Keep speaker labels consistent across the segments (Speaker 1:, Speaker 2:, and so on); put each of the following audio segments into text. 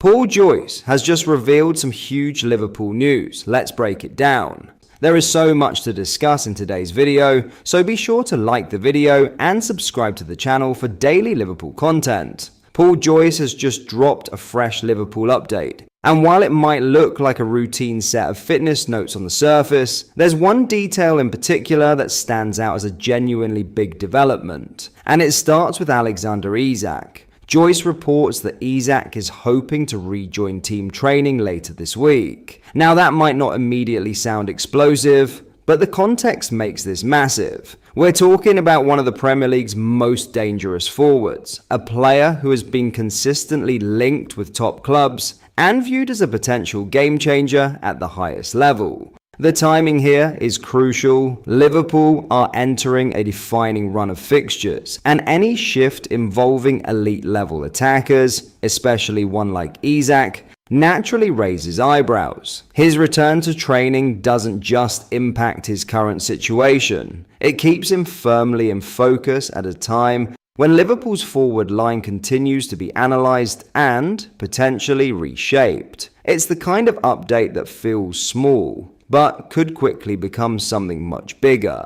Speaker 1: Paul Joyce has just revealed some huge Liverpool news. Let's break it down. There is so much to discuss in today's video, so be sure to like the video and subscribe to the channel for daily Liverpool content. Paul Joyce has just dropped a fresh Liverpool update, and while it might look like a routine set of fitness notes on the surface, there's one detail in particular that stands out as a genuinely big development, and it starts with Alexander Isak. Joyce reports that Isak is hoping to rejoin team training later this week. Now that might not immediately sound explosive, but the context makes this massive. We're talking about one of the Premier League's most dangerous forwards, a player who has been consistently linked with top clubs and viewed as a potential game changer at the highest level. The timing here is crucial. Liverpool are entering a defining run of fixtures, and any shift involving elite level attackers, especially one like Isak, naturally raises eyebrows. His return to training doesn't just impact his current situation, it keeps him firmly in focus at a time when Liverpool's forward line continues to be analysed and potentially reshaped. It's the kind of update that feels small, but could quickly become something much bigger.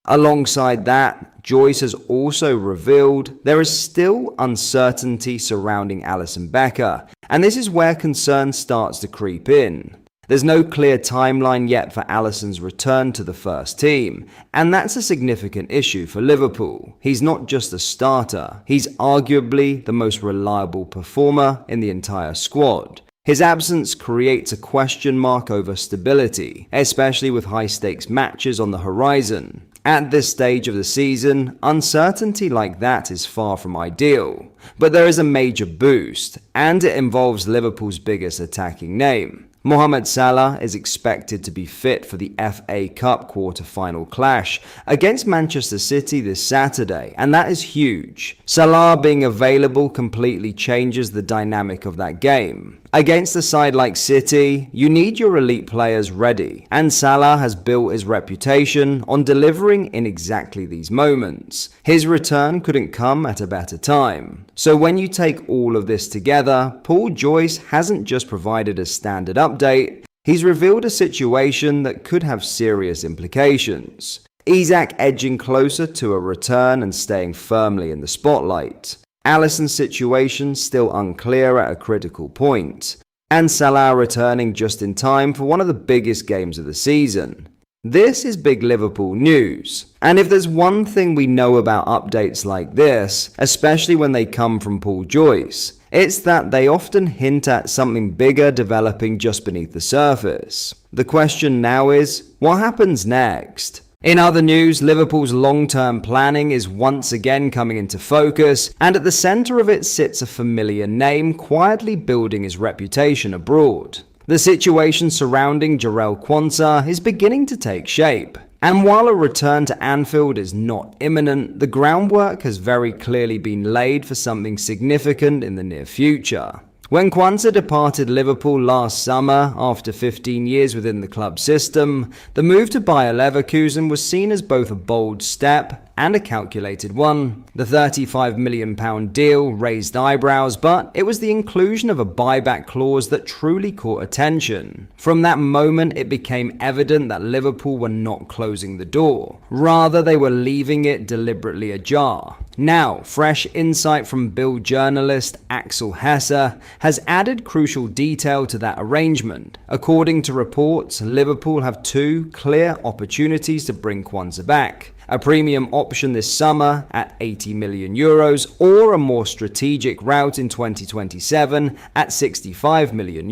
Speaker 1: Alongside that, Joyce has also revealed there is still uncertainty surrounding Alisson Becker, and this is where concern starts to creep in. There's no clear timeline yet for Alisson's return to the first team, and that's a significant issue for Liverpool. He's not just a starter, he's arguably the most reliable performer in the entire squad. His absence creates a question mark over stability, especially with high-stakes matches on the horizon. At this stage of the season, uncertainty like that is far from ideal, but there is a major boost, and it involves Liverpool's biggest attacking name. Mohamed Salah is expected to be fit for the FA Cup quarter-final clash against Manchester City this Saturday, and that is huge. Salah being available completely changes the dynamic of that game. Against a side like City, you need your elite players ready, and Salah has built his reputation on delivering in exactly these moments. His return couldn't come at a better time. So when you take all of this together, Paul Joyce hasn't just provided a standard update, he's revealed a situation that could have serious implications. Isak edging closer to a return and staying firmly in the spotlight. Alisson's situation still unclear at a critical point, and Salah returning just in time for one of the biggest games of the season. This is big Liverpool news, and if there's one thing we know about updates like this, especially when they come from Paul Joyce, it's that they often hint at something bigger developing just beneath the surface. The question now is, what happens next? In other news, Liverpool's long-term planning is once again coming into focus, and at the centre of it sits a familiar name quietly building his reputation abroad. The situation surrounding Jarell Quansah is beginning to take shape, and while a return to Anfield is not imminent, the groundwork has very clearly been laid for something significant in the near future. When Quansah departed Liverpool last summer after 15 years within the club system, the move to Bayer Leverkusen was seen as both a bold step and a calculated one. The £35 million deal raised eyebrows, but it was the inclusion of a buyback clause that truly caught attention. From that moment, it became evident that Liverpool were not closing the door. Rather, they were leaving it deliberately ajar. Now, fresh insight from Bild journalist Axel Hesse has added crucial detail to that arrangement. According to reports, Liverpool have two clear opportunities to bring Quansah back. A premium option this summer at €80 million, or a more strategic route in 2027 at €65 million.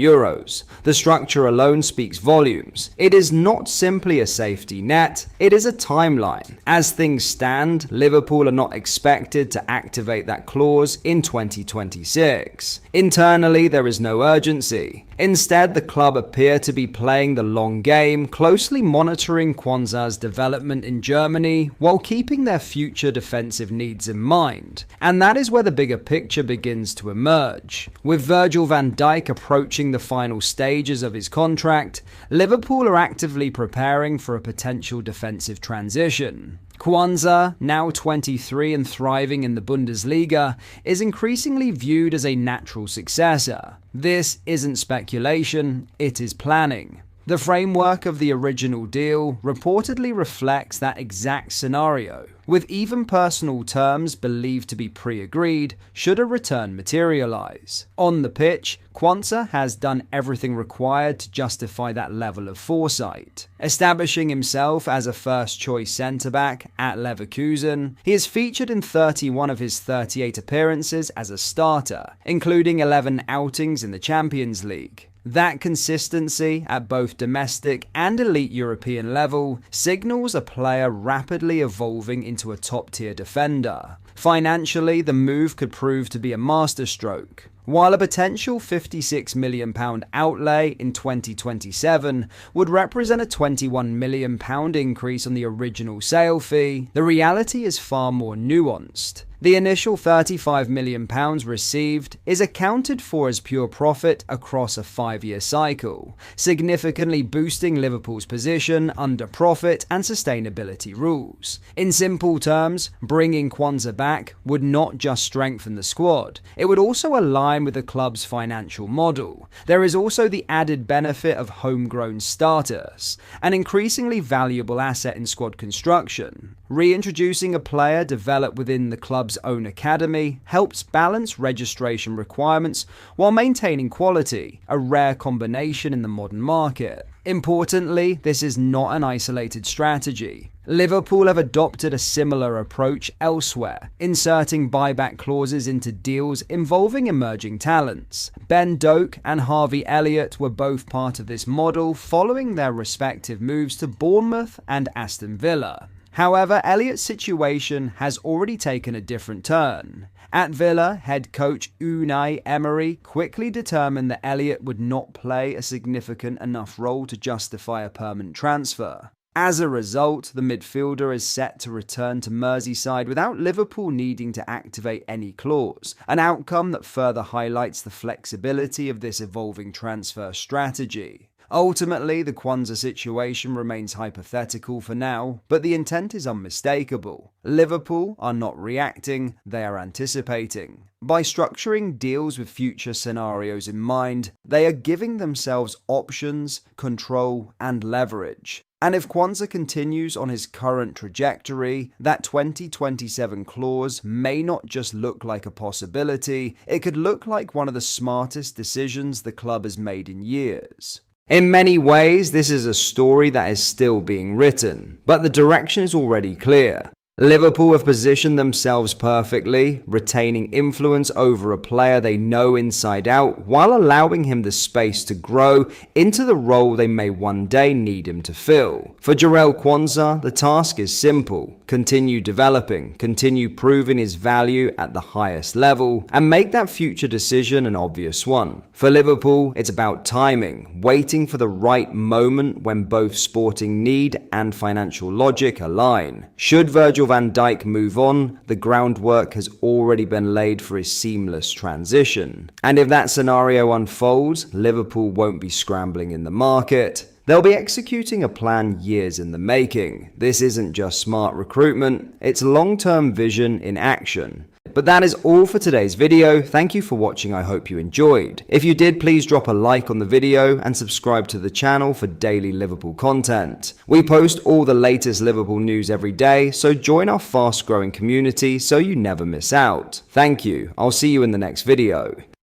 Speaker 1: The structure alone speaks volumes. It is not simply a safety net, it is a timeline. As things stand, Liverpool are not expected to activate that clause in 2026. Internally, there is no urgency. Instead, the club appear to be playing the long game, closely monitoring Quansah's development in Germany money while keeping their future defensive needs in mind. And that is where the bigger picture begins to emerge. With Virgil van Dijk approaching the final stages of his contract, Liverpool are actively preparing for a potential defensive transition. Kwanzaa, now 23 and thriving in the Bundesliga, is increasingly viewed as a natural successor. This isn't speculation, it is planning. The framework of the original deal reportedly reflects that exact scenario, with even personal terms believed to be pre-agreed should a return materialize. On the pitch, Kwanzaa has done everything required to justify that level of foresight. Establishing himself as a first-choice centre-back at Leverkusen, he is featured in 31 of his 38 appearances as a starter, including 11 outings in the Champions League. That consistency at both domestic and elite European level signals a player rapidly evolving into a top-tier defender. Financially, the move could prove to be a masterstroke. While a potential £56 million outlay in 2027 would represent a £21 million increase on the original sale fee, the reality is far more nuanced. The initial £35 million received is accounted for as pure profit across a 5-year cycle, significantly boosting Liverpool's position under profit and sustainability rules. In simple terms, bringing Kwanzaa back would not just strengthen the squad, it would also align with the club's financial model. There is also the added benefit of homegrown starters, an increasingly valuable asset in squad construction. Reintroducing a player developed within the club's own academy helps balance registration requirements while maintaining quality, a rare combination in the modern market. Importantly, this is not an isolated strategy. Liverpool have adopted a similar approach elsewhere, inserting buyback clauses into deals involving emerging talents. Ben Doak and Harvey Elliot were both part of this model following their respective moves to Bournemouth and Aston Villa. However, Elliot's situation has already taken a different turn. At Villa, head coach Unai Emery quickly determined that Elliot would not play a significant enough role to justify a permanent transfer. As a result, the midfielder is set to return to Merseyside without Liverpool needing to activate any clause, an outcome that further highlights the flexibility of this evolving transfer strategy. Ultimately, the Kwanzaa situation remains hypothetical for now, but the intent is unmistakable. Liverpool are not reacting, they are anticipating. By structuring deals with future scenarios in mind, they are giving themselves options, control, and leverage. And if Kwanzaa continues on his current trajectory, that 2027 clause may not just look like a possibility, it could look like one of the smartest decisions the club has made in years. In many ways, this is a story that is still being written, but the direction is already clear. Liverpool have positioned themselves perfectly, retaining influence over a player they know inside out while allowing him the space to grow into the role they may one day need him to fill. For Jarell Kwanzaa, the task is simple. Continue developing, continue proving his value at the highest level, and make that future decision an obvious one. For Liverpool, it's about timing, waiting for the right moment when both sporting need and financial logic align. Should Virgil van Dijk move on, the groundwork has already been laid for his seamless transition. And if that scenario unfolds, Liverpool won't be scrambling in the market. They'll be executing a plan years in the making. This isn't just smart recruitment, it's long-term vision in action. But that is all for today's video. Thank you for watching, I hope you enjoyed. If you did, please drop a like on the video and subscribe to the channel for daily Liverpool content. We post all the latest Liverpool news every day, so join our fast-growing community so you never miss out. Thank you, I'll see you in the next video.